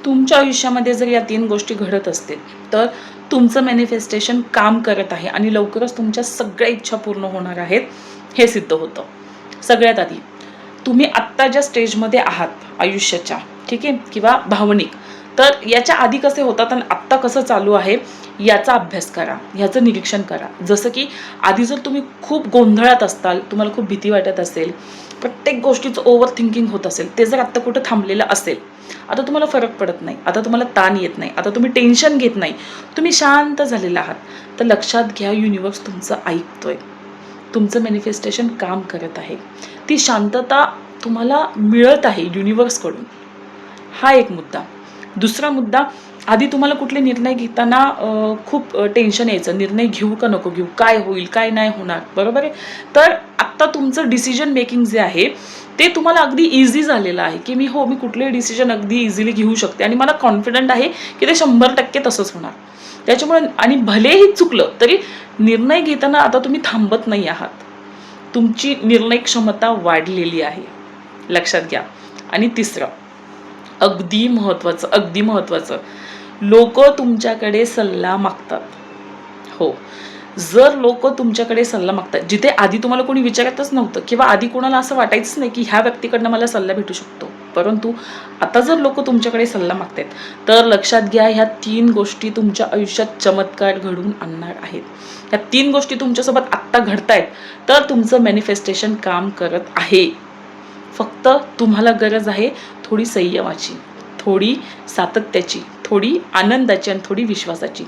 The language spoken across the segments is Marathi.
तुमच्या आयुष्यामध्ये जर या 3 गोष्टी घडत असतील तर तुमचं मॅनिफेस्टेशन काम करत आहे आणि लवकरच तुमच्या सगळ्या इच्छा पूर्ण होणार आहेत हे सिद्ध होतं. सगळ्यात आधी तुम्ही आत्ता ज्या स्टेजमध्ये आहात आयुष्याच्या, ठीक आहे, किंवा भावनिक, तर याच्या आधी कसे होतात आणि आत्ता कसं चालू आहे याचा अभ्यास करा, याचं निरीक्षण करा. जसं की आधी जर तुम्ही खूप गोंधळात असताल, तुम्हाला खूप भीती वाटत असेल, प्रत्येक गोष्टीचं ओव्हर थिंकिंग होत असेल, ते जर आत्ता कुठं थांबलेलं असेल, आता तुम्हाला फरक पडत नाही, आता तुम्हाला ताण येत नाही, आता तुम्ही टेन्शन घेत नाही, तुम्ही शांत झालेला आहात, तर लक्षात घ्या युनिवर्स तुमचं ऐकतोय, तुमचं मॅनिफेस्टेशन काम करत आहे, ती शांतता तुम्हाला मिळत आहे युनिवर्सकडून. हा एक मुद्दा. दुसरा मुद्दा, आधी तुम्हाला कुठले निर्णय घेताना खूप टेन्शन यायचं, निर्णय घेऊ का नको घेऊ, काय होईल काय नाही होणार, बरोबर आहे. तर आत्ता तुमचं डिसिजन मेकिंग जे आहे ते तुम्हाला अगदी इझी झालेलं आहे की मी कुठलेही डिसिजन अगदी इझिली घेऊ शकते आणि मला कॉन्फिडंट आहे की ते 100% तसंच होणार. त्याच्यामुळे आणि भलेही चुकलं तरी निर्णय घेताना आता तुम्ही थांबत नाही आहात, तुमची निर्णय क्षमता वाढलेली आहे, लक्षात घ्या. आणि तिसरं, अगदी महत्त्वाचं, लोक तुमच्याकडे सल्ला मागतात. हो, जर लोक तुमच्याकडे सल्ला मागतात, जिथे आधी तुम्हाला कोणी विचारतच नव्हतं किंवा आधी कोणाला असं वाटायचंच नाही की ह्या व्यक्तीकडनं मला सल्ला भेटू शकतो, परंतु आता जर लोक तुमच्याकडे सल्ला मागतात तर लक्षात घ्या ह्या 3 गोष्टी तुमच्या आयुष्यात चमत्कार घडवून आणणार आहेत. ह्या 3 गोष्टी तुमच्यासोबत आत्ता घडतायत तर तुमचं मॅनिफेस्टेशन काम करत आहे. फक्त तुम्हाला गरज आहे थोडी संयमाची, थोडी सातत्याची, थोडी आनंदाची आणि थोडी विश्वासाची.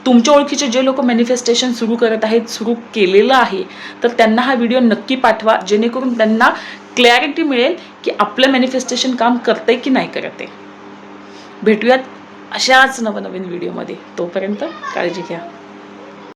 तुमच्या ओळखीचे जे लोक मॅनिफेस्टेशन सुरू करत आहेत, सुरू केलेलं आहे, तर त्यांना हा व्हिडिओ नक्की पाठवा, जेणेकरून त्यांना क्लॅरिटी मिळेल की आपलं मॅनिफेस्टेशन काम करतंय की नाही करत आहे. भेटूयात अशाच नवनवीन व्हिडिओमध्ये. तोपर्यंत काळजी घ्या.